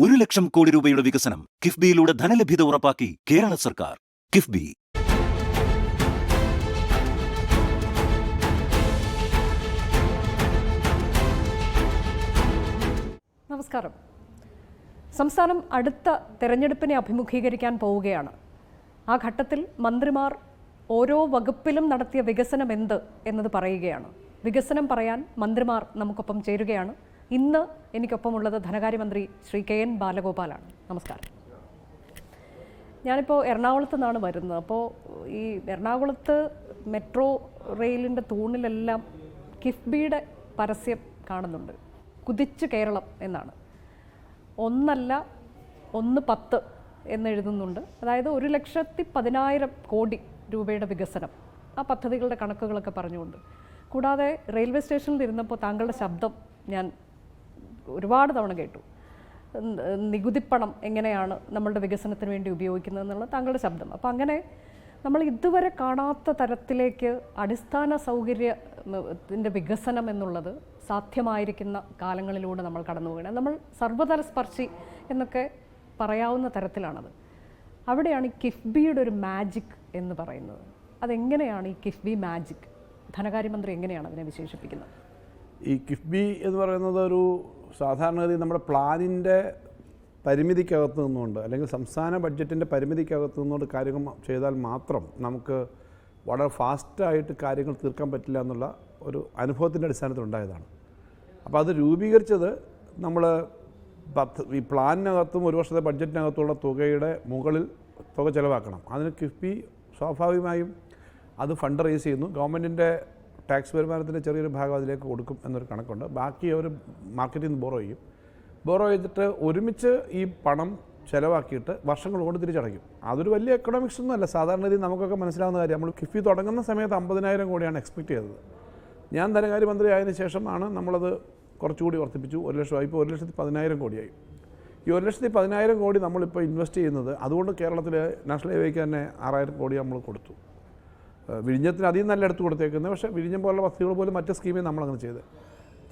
1,00,000 കോടി രൂപയുടെ വികസനം കിഫ്ബിയിലൂടെ ധനലഭ്യത ഉറപ്പാക്കി കേരള സർക്കാർ. കിഫ്ബി. നമസ്കാരം. സംസ്ഥാനം അടുത്ത തെരഞ്ഞെടുപ്പിനെ അഭിമുഖീകരിക്കാൻ പോവുകയാണ്. ആ ഘട്ടത്തിൽ മന്ത്രിമാർ ഓരോ വകുപ്പിലും നടത്തിയ വികസനം എന്ത് എന്നത് പറയുകയാണ്. വികസനം പറയാൻ മന്ത്രിമാർ നമുക്കൊപ്പം ചേരുകയാണ്. ഇന്ന് എനിക്കൊപ്പമുള്ളത് ധനകാര്യമന്ത്രി ശ്രീ KN ബാലഗോപാലാണ്. നമസ്കാരം. ഞാനിപ്പോൾ എറണാകുളത്ത് നിന്നാണ് വരുന്നത്. അപ്പോൾ ഈ എറണാകുളത്ത് മെട്രോ റെയിലിൻ്റെ തൂണിലെല്ലാം കിഫ്ബിയുടെ പരസ്യം കാണുന്നുണ്ട്. കുതിച്ച് കേരളം എന്നാണ്. 1 10 എന്നെഴുതുന്നുണ്ട്. അതായത് 1,10,000 കോടി രൂപയുടെ വികസനം. ആ പദ്ധതികളുടെ കണക്കുകളൊക്കെ പറഞ്ഞുകൊണ്ട്. കൂടാതെ റെയിൽവേ സ്റ്റേഷനിൽ ഇരുന്നപ്പോൾ താങ്കളുടെ ശബ്ദം ഞാൻ ഒരുപാട് തവണ കേട്ടു. നികുതിപ്പണം എങ്ങനെയാണ് നമ്മളുടെ വികസനത്തിന് വേണ്ടി ഉപയോഗിക്കുന്നത് എന്നുള്ള താങ്കളുടെ ശബ്ദം. അപ്പോൾ അങ്ങനെ നമ്മൾ ഇതുവരെ കാണാത്ത തരത്തിലേക്ക് അടിസ്ഥാന സൗകര്യത്തിൻ്റെ വികസനം എന്നുള്ളത് സാധ്യമായിരിക്കുന്ന കാലങ്ങളിലൂടെ നമ്മൾ കടന്നു പോവുകയാണ്. നമ്മൾ സർവ്വതല സ്പർശി എന്നൊക്കെ പറയാവുന്ന തരത്തിലാണത്. അവിടെയാണ് ഈ കിഫ്ബിയുടെ ഒരു മാജിക് എന്ന് പറയുന്നത്. അതെങ്ങനെയാണ് ഈ കിഫ്ബി മാജിക്? ധനകാര്യമന്ത്രി എങ്ങനെയാണ് അതിനെ വിശേഷിപ്പിക്കുന്നത്? ഈ കിഫ്ബി എന്ന് പറയുന്നത് ഒരു സാധാരണഗതി നമ്മുടെ പ്ലാനിൻ്റെ പരിമിതിക്കകത്ത് നിന്നുകൊണ്ട് അല്ലെങ്കിൽ സംസ്ഥാന ബഡ്ജറ്റിൻ്റെ പരിമിതിക്കകത്ത് നിന്നുകൊണ്ട് കാര്യങ്ങൾ ചെയ്താൽ മാത്രം നമുക്ക് വളരെ ഫാസ്റ്റായിട്ട് കാര്യങ്ങൾ തീർക്കാൻ പറ്റില്ല എന്നുള്ള ഒരു അനുഭവത്തിൻ്റെ അടിസ്ഥാനത്തിലുണ്ടായതാണ്. അപ്പോൾ അത് രൂപീകരിച്ചത് നമ്മൾ ഈ പ്ലാനിനകത്തും ഒരു വർഷത്തെ ബഡ്ജറ്റിനകത്തുള്ള തുകയുടെ മുകളിൽ തുക ചിലവാക്കണം. അതിന് കിഫ്ബി സ്വാഭാവികമായും അത് ഫണ്ട് റേസ് ചെയ്യുന്നു. ഗവൺമെൻറ്റിൻ്റെ ടാക്സ് വരുമാനത്തിൻ്റെ ചെറിയൊരു ഭാഗം അതിലേക്ക് കൊടുക്കും എന്നൊരു കണക്കുണ്ട്. ബാക്കി അവർ മാർക്കറ്റിൽ നിന്ന് ബോറോ ചെയ്യും. ബോറോ ചെയ്തിട്ട് ഒരുമിച്ച് ഈ പണം ചിലവാക്കിയിട്ട് വർഷങ്ങൾ കൊണ്ട് തിരിച്ചടയ്ക്കും. അതൊരു വലിയ എക്കണോമിക്സ് ഒന്നും അല്ല. സാധാരണ രീതിയിൽ നമുക്കൊക്കെ മനസ്സിലാവുന്ന കാര്യം. നമ്മൾ കിഫ്ബി തുടങ്ങുന്ന സമയത്ത് 50,000 കോടിയാണ് എക്സ്പെക്ട് ചെയ്തത്. ഞാൻ ധനകാര്യമന്ത്രി ആയതിനു ശേഷമാണ് നമ്മളത് കുറച്ചുകൂടി വർദ്ധിപ്പിച്ചു. 1,00,000 ഇപ്പോൾ 1,10,000 കോടിയായി. ഈ 1,10,000 കോടി നമ്മളിപ്പോൾ ഇൻവെസ്റ്റ് ചെയ്യുന്നത് അതുകൊണ്ട് കേരളത്തിൽ നാഷണൽ ഹൈവേക്ക് തന്നെ 6,000 കോടി നമ്മൾ കൊടുത്തു. വിഴിഞ്ഞത്തിന് അധികം നല്ല എടുത്ത് കൊടുത്തേക്കുന്നത്. പക്ഷേ വിഴിഞ്ഞം പോലുള്ള പദ്ധതികൾ പോലും മറ്റ് സ്കീമിൽ നമ്മളങ്ങനെ ചെയ്ത്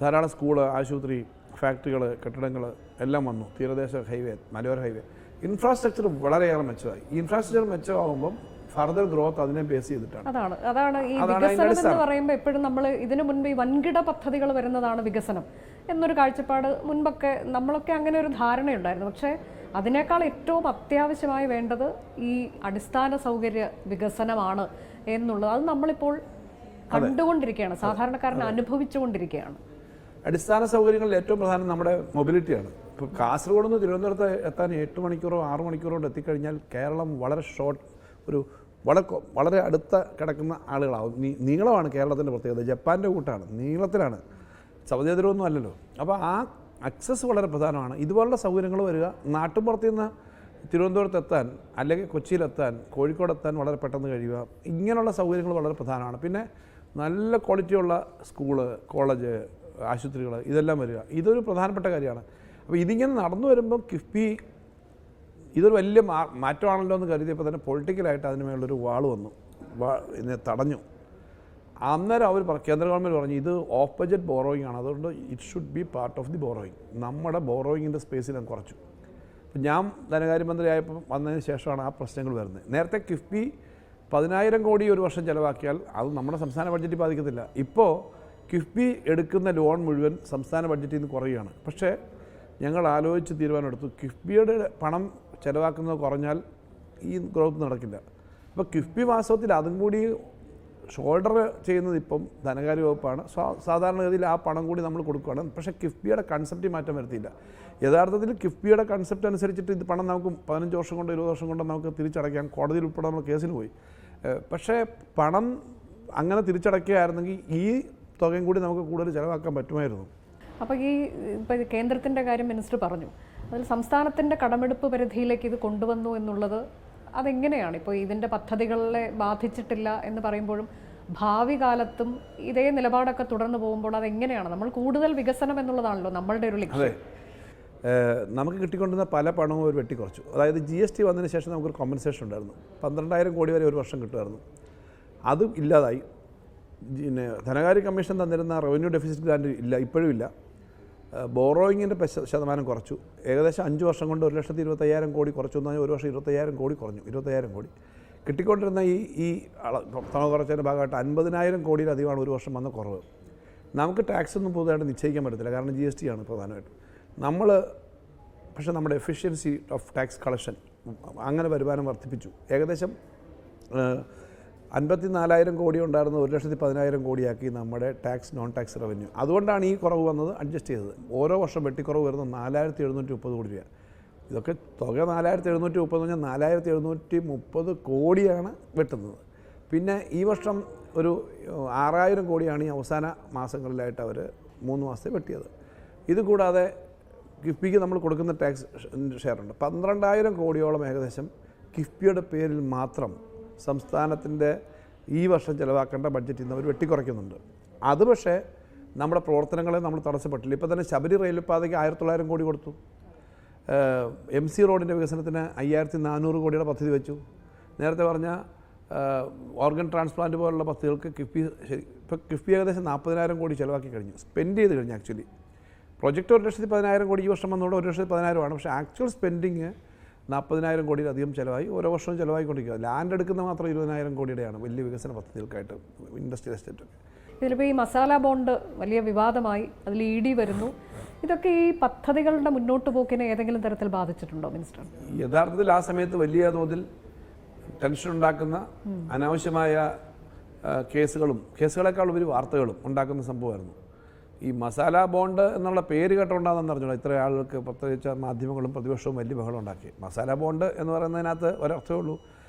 ധാരാളം സ്കൂള്, ആശുപത്രി, ഫാക്ടറികൾ, കെട്ടിടങ്ങൾ എല്ലാം വന്നു. തീരദേശ ഹൈവേ, മലയോര ഹൈവേ, ഇൻഫ്രാസ്ട്രക്ചർ വളരെയേറെ മെച്ചമായി. ഈ ഇൻഫ്രാസ്ട്രക്ചർ മെച്ചമാകുമ്പം ഫർദർ ഗ്രോത്ത് അതിനെ ബേസ് ചെയ്തിട്ടാണ്. അതാണ് ഈ വികസനം എന്ന് പറയുമ്പോൾ എപ്പോഴും നമ്മൾ ഇതിനു മുൻപ് ഈ വൻകിട പദ്ധതികൾ വരുന്നതാണ് വികസനം എന്നൊരു കാഴ്ചപ്പാട് മുൻപൊക്കെ നമ്മളൊക്കെ അങ്ങനെ ഒരു ധാരണയുണ്ടായിരുന്നു. പക്ഷേ അതിനേക്കാൾ ഏറ്റവും അത്യാവശ്യമായി വേണ്ടത് ഈ അടിസ്ഥാന സൗകര്യ വികസനമാണ് എന്നുള്ളത്. അത് നമ്മളിപ്പോൾ കണ്ടുകൊണ്ടിരിക്കുകയാണ്, സാധാരണക്കാരൻ അനുഭവിച്ചുകൊണ്ടിരിക്കുകയാണ്. അടിസ്ഥാന സൗകര്യങ്ങളിൽ ഏറ്റവും പ്രധാനം നമ്മുടെ മൊബിലിറ്റിയാണ്. ഇപ്പോൾ കാസർഗോഡ് നിന്ന് തിരുവനന്തപുരത്ത് എത്താൻ 8 മണിക്കൂറോ 6 മണിക്കൂറോ കൊണ്ട് എത്തിക്കഴിഞ്ഞാൽ കേരളം വളരെ വളരെ അടുത്ത കിടക്കുന്ന ആളുകളാവും. നീളമാണ് കേരളത്തിൻ്റെ പ്രത്യേകത. ജപ്പാൻ്റെ കൂട്ടാണ്, നീളത്തിലാണ്, സൗജന്യമൊന്നും അല്ലല്ലോ. അപ്പോൾ ആ അക്സസ് വളരെ പ്രധാനമാണ്. ഇതുപോലുള്ള സൗകര്യങ്ങൾ വരിക, നാട്ടുപുറത്തു നിന്ന് തിരുവനന്തപുരത്ത് എത്താൻ അല്ലെങ്കിൽ കൊച്ചിയിലെത്താൻ, കോഴിക്കോടെത്താൻ വളരെ പെട്ടെന്ന് കഴിയുക, ഇങ്ങനെയുള്ള സൗകര്യങ്ങൾ വളരെ പ്രധാനമാണ്. പിന്നെ നല്ല ക്വാളിറ്റിയുള്ള സ്കൂള്, കോളേജ്, ആശുപത്രികൾ ഇതെല്ലാം വരിക, ഇതൊരു പ്രധാനപ്പെട്ട കാര്യമാണ്. അപ്പോൾ ഇതിങ്ങനെ നടന്നു വരുമ്പം കിഫ്ബി ഇതൊരു വലിയ മാറ്റമാണല്ലോ എന്ന് കരുതിയപ്പോൾ തന്നെ പൊളിറ്റിക്കലായിട്ട് അതിന് മേലൊരു വാൾ വന്നു, ഇതിനെ തടഞ്ഞു. അന്നേരം അവർ കേന്ദ്ര ഗവൺമെൻറ് പറഞ്ഞു ഇത് ഓഫ് ബഡ്ജറ്റ് ബോറോയിങ് ആണ്, അതുകൊണ്ട് it should be part of the borrowing. നമ്മുടെ ബോറോയിങ്ങിൻ്റെ സ്പേസിൽ ഞാൻ കുറച്ചു. അപ്പം ഞാൻ ധനകാര്യമന്ത്രിയായപ്പോൾ വന്നതിന് ശേഷമാണ് ആ പ്രശ്നങ്ങൾ വരുന്നത്. നേരത്തെ കിഫ്ബി 10,000 കോടി ഒരു വർഷം ചിലവാക്കിയാൽ അത് നമ്മുടെ സംസ്ഥാന ബഡ്ജറ്റിൽ ബാധിക്കത്തില്ല. ഇപ്പോൾ കിഫ്ബി എടുക്കുന്ന ലോൺ മുഴുവൻ സംസ്ഥാന ബഡ്ജറ്റിൽ നിന്ന് കുറയുകയാണ്. പക്ഷേ ഞങ്ങൾ ആലോചിച്ച് തീരുമാനമെടുത്തു, കിഫ്ബിയുടെ പണം ചിലവാക്കുന്നത് കുറഞ്ഞാൽ ഈ ഗ്രോത്ത് നടക്കില്ല. അപ്പോൾ കിഫ്ബി വാസ്തവത്തിൽ അതും കൂടി ഷോൾഡർ ചെയ്യുന്നത് ഇപ്പം ധനകാര്യ വകുപ്പാണ്. സാധാരണഗതിയിൽ ആ പണം കൂടി നമ്മൾ കൊടുക്കുകയാണ്. പക്ഷേ കിഫ്ബിയുടെ കൺസെപ്റ്റ് മാറ്റം വരുത്തിയില്ല. യഥാർത്ഥത്തിൽ കിഫ്ബിയുടെ കൺസെപ്റ്റ് അനുസരിച്ചിട്ട് ഇത് പണം നമുക്ക് 15 വർഷം കൊണ്ട് 20 വർഷം കൊണ്ട് നമുക്ക് തിരിച്ചടയ്ക്കാം. കോടതിയിൽ ഉൾപ്പെടെ നമ്മൾ കേസിന് പോയി. പക്ഷേ പണം അങ്ങനെ തിരിച്ചടയ്ക്കുകയായിരുന്നെങ്കിൽ ഈ തുകയും കൂടി നമുക്ക് കൂടുതൽ ചിലവാക്കാൻ പറ്റുമായിരുന്നു. അപ്പോൾ ഇപ്പോൾ കേന്ദ്രത്തിൻ്റെ കാര്യം മിനിസ്റ്റർ പറഞ്ഞു, അതിൽ സംസ്ഥാനത്തിൻ്റെ കടമെടുപ്പ് പരിധിയിലേക്ക് ഇത് കൊണ്ടുവന്നു എന്നുള്ളത് അതെങ്ങനെയാണ്? ഇപ്പോൾ ഇതിൻ്റെ പദ്ധതികളെ ബാധിച്ചിട്ടില്ല എന്ന് പറയുമ്പോഴും ഭാവി കാലത്തും ഇതേ നിലപാടൊക്കെ തുടർന്ന് പോകുമ്പോൾ അതെങ്ങനെയാണ്? നമ്മൾ കൂടുതൽ വികസനം എന്നുള്ളതാണല്ലോ നമ്മളുടെ ഒരു ലക്ഷ്യം. നമുക്ക് കിട്ടിക്കൊണ്ടിരുന്ന പല പണവും ഒരു വെട്ടിക്കുറച്ചു. അതായത് GST വന്നതിന് ശേഷം നമുക്കൊരു കോമ്പൻസേഷൻ ഉണ്ടായിരുന്നു. 12,000 കോടി വരെ ഒരു വർഷം കിട്ടുമായിരുന്നു. അതും ഇല്ലാതായി. പിന്നെ ധനകാര്യ കമ്മീഷൻ തന്നിരുന്ന റവന്യൂ ഡെഫിസിറ്റ് ഗ്രാൻഡ് ഇല്ല, ഇപ്പോഴും ഇല്ല. ബോറോയിങ്ങിൻ്റെ ശതമാനം കുറച്ചു. ഏകദേശം 5 വർഷം കൊണ്ട് 1,25,000 കോടി കുറച്ചു എന്ന് പറഞ്ഞാൽ ഒരു വർഷം 25,000 കോടി കുറഞ്ഞു. 25,000 കോടി കിട്ടിക്കൊണ്ടിരുന്ന ഈ കുറച്ചതിൻ്റെ ഭാഗമായിട്ട് 50,000 കോടിയിലധികമാണ് ഒരു വർഷം വന്ന കുറവ്. നമുക്ക് ടാക്സ് ഒന്നും പുതുതായിട്ട് നിശ്ചയിക്കാൻ പറ്റത്തില്ല, കാരണം GST ആണ് പ്രധാനമായിട്ടും. പക്ഷേ നമ്മുടെ എഫിഷ്യൻസി ഓഫ് ടാക്സ് കളക്ഷൻ അങ്ങനെ വരുമാനം വർദ്ധിപ്പിച്ചു. ഏകദേശം 54,000 കോടി ഉണ്ടായിരുന്നത് 1,10,000 കോടിയാക്കി നമ്മുടെ ടാക്സ് നോൺ ടാക്സ് റവന്യൂ. അതുകൊണ്ടാണ് ഈ കുറവ് വന്നത് അഡ്ജസ്റ്റ് ചെയ്തത്. ഓരോ വർഷം വെട്ടിക്കുറവ് വരുന്നത് 4,730 കോടി രൂപ. ഇതൊക്കെ തുക 4,730 പറഞ്ഞാൽ 4,730 കോടിയാണ് വെട്ടുന്നത്. പിന്നെ ഈ വർഷം ഒരു 6,000 കോടിയാണ് ഈ അവസാന മാസങ്ങളിലായിട്ട് അവർ 3 മാസത്തെ വെട്ടിയത്. ഇത് കൂടാതെ കിഫ്ബിക്ക് നമ്മൾ കൊടുക്കുന്ന ടാക്സ് ഷെയറുണ്ട്. 12,000 കോടിയോളം ഏകദേശം കിഫ്ബിയുടെ പേരിൽ മാത്രം സംസ്ഥാനത്തിൻ്റെ ഈ വർഷം ചിലവാക്കേണ്ട ബഡ്ജറ്റിൽ നിന്ന് അവർ വെട്ടിക്കുറയ്ക്കുന്നുണ്ട്. അത് പക്ഷേ നമ്മുടെ പ്രവർത്തനങ്ങളെ നമ്മൾ തടസ്സപ്പെട്ടില്ല. ഇപ്പോൾ തന്നെ ശബരി റെയിൽവേ പാതയ്ക്ക് 1,900 കോടി കൊടുത്തു. MC റോഡിൻ്റെ വികസനത്തിന് 5,400 കോടിയുടെ പദ്ധതി വെച്ചു. നേരത്തെ പറഞ്ഞ ഓർഗൻ ട്രാൻസ്പ്ലാന്റ് പോലുള്ള പദ്ധതികൾക്ക് കിഫ്ബി ഏകദേശം 40,000 കോടി ചിലവാക്കി കഴിഞ്ഞു, സ്പെൻഡ് ചെയ്ത് കഴിഞ്ഞു. ആക്ച്വലി പ്രൊജക്റ്റ് 1,10,000 കോടി ഈ വർഷം വന്നുകൊണ്ട് 1,10,000 ആണ്. പക്ഷേ ആക്ച്വൽ സ്പെൻഡിങ് 40,000 കോടിയിലധികം ചിലവായി, ഓരോ വർഷവും ചിലവായിക്കൊണ്ടിരിക്കുക. ലാൻഡ് എടുക്കുന്ന മാത്രം 20,000 കോടിയുടെയാണ് വലിയ വികസന പദ്ധതികൾക്കായിട്ട്, ഇൻഡസ്ട്രിയൽ എസ്റ്റേറ്റൊക്കെ. ഇതിലിപ്പോൾ ഈ മസാല ബോണ്ട് വലിയ വിവാദമായി, അതിൽ ED വരുന്നു. ഇതൊക്കെ ഈ പദ്ധതികളുടെ മുന്നോട്ട് പോക്കിനെ ഏതെങ്കിലും തരത്തിൽ ബാധിച്ചിട്ടുണ്ടോ മിനിസ്റ്റർ? യഥാർത്ഥത്തിൽ ആ സമയത്ത് വലിയ തോതിൽ ടെൻഷൻ ഉണ്ടാക്കുന്ന അനാവശ്യമായ കേസുകളെക്കാൾ ഉപരി വാർത്തകളും ഉണ്ടാക്കുന്ന സംഭവമായിരുന്നു. ഈ മസാല ബോണ്ട് എന്നുള്ള പേര് കേട്ടുകൊണ്ടാണെന്ന് അറിഞ്ഞോളൂ ഇത്ര ആളുകൾക്ക്, പ്രത്യേകിച്ച് മാധ്യമങ്ങളും പ്രതിപക്ഷവും വലിയ ബഹളം ഉണ്ടാക്കി. മസാല ബോണ്ട് എന്ന് പറയുന്നതിനകത്ത് ഒരർത്ഥമേ ഉള്ളൂ.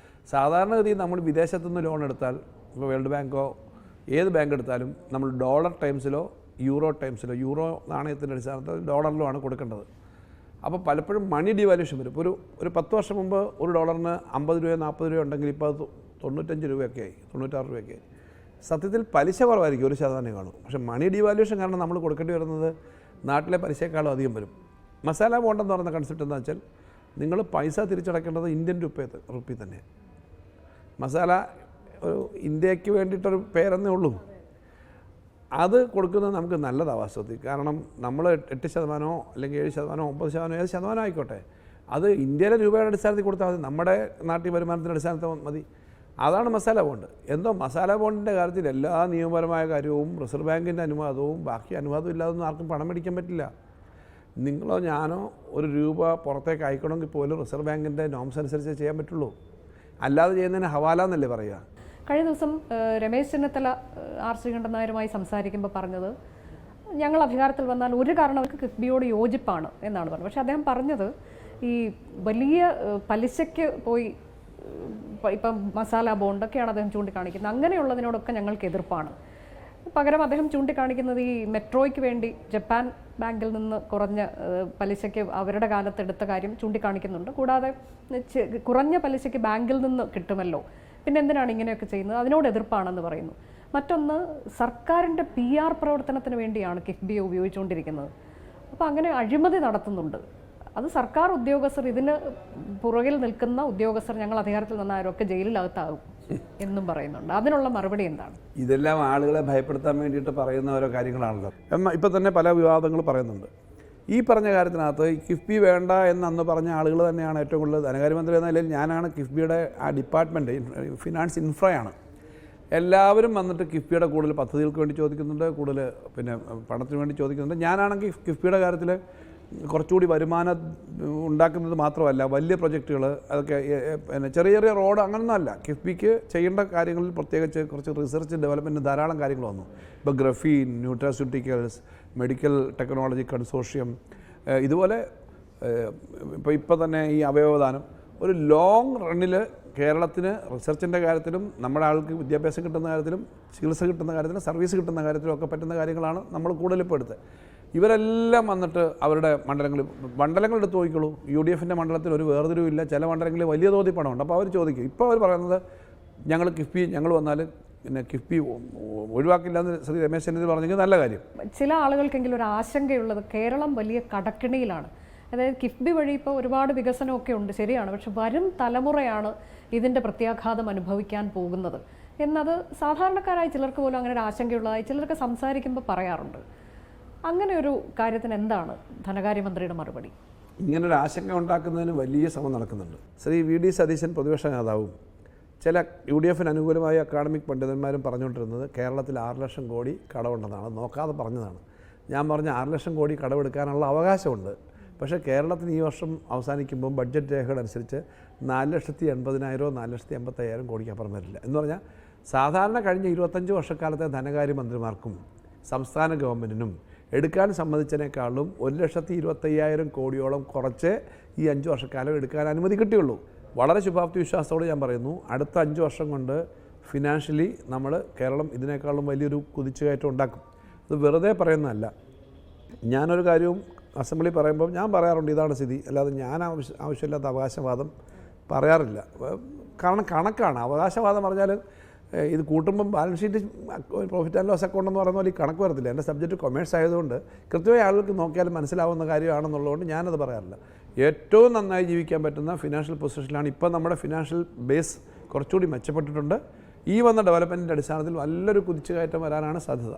സാധാരണഗതിയിൽ നമ്മൾ വിദേശത്തുനിന്ന് ലോൺ എടുത്താൽ, ഇപ്പോൾ വേൾഡ് ബാങ്കോ ഏത് ബാങ്ക് എടുത്താലും നമ്മൾ ഡോളർ ടൈംസിലോ യൂറോ ടൈംസിലോ, യൂറോ നാണയത്തിൻ്റെ അടിസ്ഥാനത്തിൽ ഡോളറിലോ ആണ് കൊടുക്കേണ്ടത്. അപ്പോൾ പലപ്പോഴും മണി ഡിവാല്യൂഷൻ വരും. ഇപ്പോൾ ഒരു 10 വർഷം മുമ്പ് ഒരു ഡോളറിന് 50 രൂപ 40 രൂപ ഉണ്ടെങ്കിൽ ഇപ്പോൾ അത് 95 രൂപയൊക്കെ ആയി, 96 രൂപയൊക്കെ ആയി. സത്യത്തിൽ പലിശ കുറവായിരിക്കും, 1% കാണും. പക്ഷേ മണി ഡിവാല്യൂഷൻ കാരണം നമ്മൾ കൊടുക്കേണ്ടി വരുന്നത് നാട്ടിലെ പലിശയെക്കാളും അധികം വരും. മസാല ബോണ്ടെന്ന് പറയുന്ന കൺസെപ്റ്റ് എന്താ വെച്ചാൽ, നിങ്ങൾ പൈസ തിരിച്ചടക്കേണ്ടത് ഇന്ത്യൻ റുപ്പി തന്നെ. മസാല ഒരു ഇന്ത്യക്ക് വേണ്ടിയിട്ടൊരു പേരെന്നേ ഉള്ളൂ. അത് കൊടുക്കുന്നത് നമുക്ക് നല്ലതാണ് വാസ്തവത്തിൽ. കാരണം നമ്മൾ 8% അല്ലെങ്കിൽ 7% 9% ഏത് ശതമാനം ആയിക്കോട്ടെ, അത് ഇന്ത്യയിലെ രൂപയുടെ അടിസ്ഥാനത്തിൽ കൊടുത്താൽ മതി, നമ്മുടെ നാട്ടിൽ വരുമാനത്തിൻ്റെ അടിസ്ഥാനത്തിൽ മതി. അതാണ് മസാല ബോണ്ട്. എന്തോ മസാല ബോണ്ടിൻ്റെ കാര്യത്തിൽ എല്ലാ നിയമപരമായ കാര്യവും റിസർവ് ബാങ്കിൻ്റെ അനുവാദവും ബാക്കി അനുവാദവും ഇല്ലാതൊന്നും ആർക്കും പണം മേടിക്കാൻ പറ്റില്ല. നിങ്ങളോ ഞാനോ ഒരു രൂപ പുറത്തേക്ക് അയക്കണമെങ്കിൽ പോലും റിസർവ് ബാങ്കിൻ്റെ നോംസ് അനുസരിച്ച് ചെയ്യാൻ പറ്റുള്ളൂ. അല്ലാതെ ചെയ്യുന്നതിന് ഹവാല എന്നല്ലേ പറയുക. കഴിഞ്ഞ ദിവസം രമേശ് ചെന്നിത്തല ശ്രീകണ്ഠൻ നായരുമായി സംസാരിക്കുമ്പോൾ പറഞ്ഞത്, ഞങ്ങൾ അധികാരത്തിൽ വന്നാൽ ഒരു കാരണം അവർക്ക് കിഫ്ബിയോട് യോജിപ്പാണ് എന്നാണ് പറഞ്ഞത്. പക്ഷേ അദ്ദേഹം പറഞ്ഞത് ഈ വലിയ പലിശയ്ക്ക് പോയി ഇപ്പം മസാല ബോണ്ടൊക്കെയാണ് അദ്ദേഹം ചൂണ്ടിക്കാണിക്കുന്നത്. അങ്ങനെയുള്ളതിനോടൊക്കെ ഞങ്ങൾക്ക് എതിർപ്പാണ്. പകരം അദ്ദേഹം ചൂണ്ടിക്കാണിക്കുന്നത് ഈ മെട്രോയ്ക്ക് വേണ്ടി ജപ്പാൻ ബാങ്കിൽ നിന്ന് കുറഞ്ഞ പലിശയ്ക്ക് അവരുടെ കാലത്ത് എടുത്ത കാര്യം ചൂണ്ടിക്കാണിക്കുന്നുണ്ട്. കൂടാതെ കുറഞ്ഞ പലിശയ്ക്ക് ബാങ്കിൽ നിന്ന് കിട്ടുമല്ലോ, പിന്നെ എന്തിനാണ് ഇങ്ങനെയൊക്കെ ചെയ്യുന്നത്, അതിനോട് എതിർപ്പാണെന്ന് പറയുന്നു. മറ്റൊന്ന്, സർക്കാരിൻ്റെ PR പ്രവർത്തനത്തിന് വേണ്ടിയാണ് കിഫ്ബിയെ ഉപയോഗിച്ചുകൊണ്ടിരിക്കുന്നത്. അപ്പോൾ അങ്ങനെ അഴിമതി നടത്തുന്നുണ്ട്. അത് സർക്കാർ ഉദ്യോഗസ്ഥർ, ഇതിന് പുറകിൽ നിൽക്കുന്ന ഉദ്യോഗസ്ഥർ, ഞങ്ങൾ അധികാരത്തിൽ വന്നവരൊക്കെ ജയിലിനകത്താകും എന്നും പറയുന്നുണ്ട്. അതിനുള്ള മറുപടി എന്താണ്? ഇതെല്ലാം ആളുകളെ ഭയപ്പെടുത്താൻ വേണ്ടിയിട്ട് പറയുന്ന ഓരോ കാര്യങ്ങളാണല്ലോ. എന്നാൽ ഇപ്പം തന്നെ പല വിവാദങ്ങൾ പറയുന്നുണ്ട്. ഈ പറഞ്ഞ കാര്യത്തിനകത്ത് കിഫ്ബി വേണ്ട എന്നന്ന് പറഞ്ഞ ആളുകൾ തന്നെയാണ് ഏറ്റവും കൂടുതൽ. ധനകാര്യമന്ത്രി എന്ന നിലയിൽ ഞാനാണ് കിഫ്ബിയുടെ ആ ഡിപ്പാർട്ട്മെൻറ്റ്, ഫിനാൻസ് ഇൻഫ്രയാണ്. എല്ലാവരും വന്നിട്ട് കിഫ്ബിയുടെ കൂടുതൽ പദ്ധതികൾക്ക് വേണ്ടി ചോദിക്കുന്നുണ്ട്, കൂടുതൽ പിന്നെ പണത്തിന് വേണ്ടി ചോദിക്കുന്നുണ്ട്. ഞാനാണെങ്കിൽ കിഫ്ബിയുടെ കാര്യത്തിൽ കുറച്ചുകൂടി വരുമാനം ഉണ്ടാക്കുന്നത് മാത്രമല്ല, വലിയ പ്രൊജക്റ്റുകൾ, അതൊക്കെ പിന്നെ ചെറിയ ചെറിയ റോഡ് അങ്ങനൊന്നും അല്ല. കിഫ്ബിക്ക് ചെയ്യേണ്ട കാര്യങ്ങളിൽ പ്രത്യേകിച്ച് കുറച്ച് റിസർച്ച് ഡെവലപ്മെൻറ്റ് ധാരാളം കാര്യങ്ങൾ വന്നു. ഇപ്പോൾ graphene, nutraceuticals, medical technology consortium, ഇതുപോലെ ഇപ്പോൾ തന്നെ ഈ അവയവദാനം. ഒരു ലോങ് റണ്ണിൽ കേരളത്തിന് റിസർച്ചിൻ്റെ കാര്യത്തിലും നമ്മുടെ ആൾക്ക് വിദ്യാഭ്യാസം കിട്ടുന്ന കാര്യത്തിലും ചികിത്സ കിട്ടുന്ന കാര്യത്തിലും സർവീസ് കിട്ടുന്ന കാര്യത്തിലും ഒക്കെ പറ്റുന്ന കാര്യങ്ങളാണ് നമ്മൾ കൂടുതൽ ഇപ്പോൾ എടുത്തത്. ഇവരെല്ലാം വന്നിട്ട് അവരുടെ മണ്ഡലങ്ങൾ എടുത്ത് നോക്കിക്കോളൂ. UDFൻ്റെ മണ്ഡലത്തിൽ ഒരു വേർതിരിവില്ല. ചില മണ്ഡലങ്ങളിൽ വലിയ തോതിൽ പണമുണ്ട്. അപ്പോൾ അവർ ചോദിക്കും. ഇപ്പോൾ അവർ പറയുന്നത് ഞങ്ങൾ വന്നാൽ പിന്നെ കിഫ്ബി ഒഴിവാക്കില്ല എന്ന് ശ്രീ രമേശ് ചെന്നിത്തല പറഞ്ഞെങ്കിൽ നല്ല കാര്യം. ചില ആളുകൾക്കെങ്കിലും ഒരു ആശങ്കയുള്ളത്, കേരളം വലിയ കടക്കിണിയിലാണ്. അതായത് കിഫ്ബി വഴി ഇപ്പോൾ ഒരുപാട് വികസനമൊക്കെ ഉണ്ട്, ശരിയാണ്. പക്ഷെ വരും തലമുറയാണ് ഇതിൻ്റെ പ്രത്യാഘാതം അനുഭവിക്കാൻ പോകുന്നത് എന്നത് സാധാരണക്കാരായ ചിലർക്ക് പോലും അങ്ങനെ ഒരു ആശങ്കയുള്ളതായി ചിലർക്ക് സംസാരിക്കുമ്പോൾ പറയാറുണ്ട്. അങ്ങനെ ഒരു കാര്യത്തിന് എന്താണ് ധനകാര്യമന്ത്രിയുടെ മറുപടി? ഇങ്ങനൊരു ആശങ്ക ഉണ്ടാക്കുന്നതിന് വലിയ ശ്രമം നടക്കുന്നുണ്ട്. ശ്രീ വി ഡി സതീശൻ പ്രതിപക്ഷ നേതാവും ചില UDF അനുകൂലമായ അക്കാഡമിക് പണ്ഡിതന്മാരും പറഞ്ഞുകൊണ്ടിരുന്നത് കേരളത്തിൽ 6 ലക്ഷം കോടി കടമുണ്ടെന്നാണ്. നോക്കാതെ പറഞ്ഞതാണ്. ഞാൻ പറഞ്ഞ 6 ലക്ഷം കോടി കടമെടുക്കാനുള്ള അവകാശമുണ്ട്. പക്ഷേ കേരളത്തിന് ഈ വർഷം അവസാനിക്കുമ്പോൾ ബഡ്ജറ്റ് രേഖകളനുസരിച്ച് 4,80,000 4,85,000 കോടിക്ക് അപ്പുറം വരില്ല. എന്ന് പറഞ്ഞാൽ സാധാരണ കഴിഞ്ഞ 25 വർഷക്കാലത്തെ ധനകാര്യമന്ത്രിമാർക്കും സംസ്ഥാന ഗവൺമെൻറ്റിനും എടുക്കാൻ സമ്മതിച്ചതിനേക്കാളും 1,25,000 കോടിയോളം കുറച്ച് ഈ 5 വർഷക്കാലം എടുക്കാൻ അനുമതി കിട്ടിയുള്ളൂ. വളരെ ശുഭാപ്തി വിശ്വാസത്തോടെ ഞാൻ പറയുന്നു, അടുത്ത 5 വർഷം കൊണ്ട് ഫിനാൻഷ്യലി കേരളം ഇതിനേക്കാളും വലിയൊരു കുതിച്ചുകയറ്റം ഉണ്ടാക്കും. അത് വെറുതെ പറയുന്നതല്ല. ഞാനൊരു കാര്യവും അസംബ്ലി പറയുമ്പോൾ ഞാൻ പറയാറുണ്ട്, ഇതാണ് സ്ഥിതി. അല്ലാതെ ഞാൻ ആവശ്യമില്ലാത്ത അവകാശവാദം പറയാറില്ല. കാരണം കണക്കാണ്. അവകാശവാദം പറഞ്ഞാൽ ഇത് കൂട്ടുമ്പം balance sheet profit and loss account എന്ന് പറയുന്ന പോലെ ഈ കണക്ക് വരത്തില്ല. എൻ്റെ സബ്ജക്റ്റ് കൊമേഴ്സ് ആയതുകൊണ്ട് കൃത്യമായി ആളുകൾക്ക് നോക്കിയാലും മനസ്സിലാവുന്ന കാര്യമാണെന്നുള്ളതുകൊണ്ട് ഞാനത് പറയാറില്ല. ഏറ്റവും നന്നായി ജീവിക്കാൻ പറ്റുന്ന ഫിനാൻഷ്യൽ പൊസിഷനിലാണ് ഇപ്പം നമ്മുടെ ഫിനാൻഷ്യൽ ബേസ് കുറച്ചുകൂടി മെച്ചപ്പെട്ടിട്ടുണ്ട്. ഈ വന്ന ഡെവലപ്മെൻറ്റിൻ്റെ അടിസ്ഥാനത്തിൽ നല്ലൊരു കുതിച്ചുകയറ്റം വരാനാണ് സാധ്യത.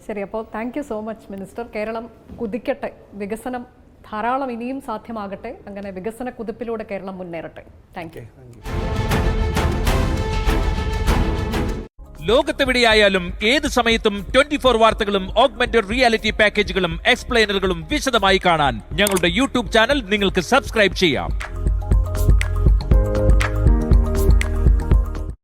ശരി, അപ്പോൾ thank you so much minister. Keralam കുതിക്കട്ടെ, വികസനം ധാരാളം ഇനിയും സാധ്യമാകട്ടെ, അങ്ങനെ വികസന കുതിപ്പിലൂടെ കേരളം മുന്നേറട്ടെ. Thank you. ലോകത്തെവിടെയായാലും ഏത് സമയത്തും 24 വാർത്തകളും ഓഗ്മെന്റഡ് റിയാലിറ്റി പാക്കേജുകളും എക്സ്പ്ലെയിനറുകളും വിശദമായി കാണാൻ ഞങ്ങളുടെ YouTube ചാനൽ നിങ്ങൾക്ക് സബ്സ്ക്രൈബ് ചെയ്യാം.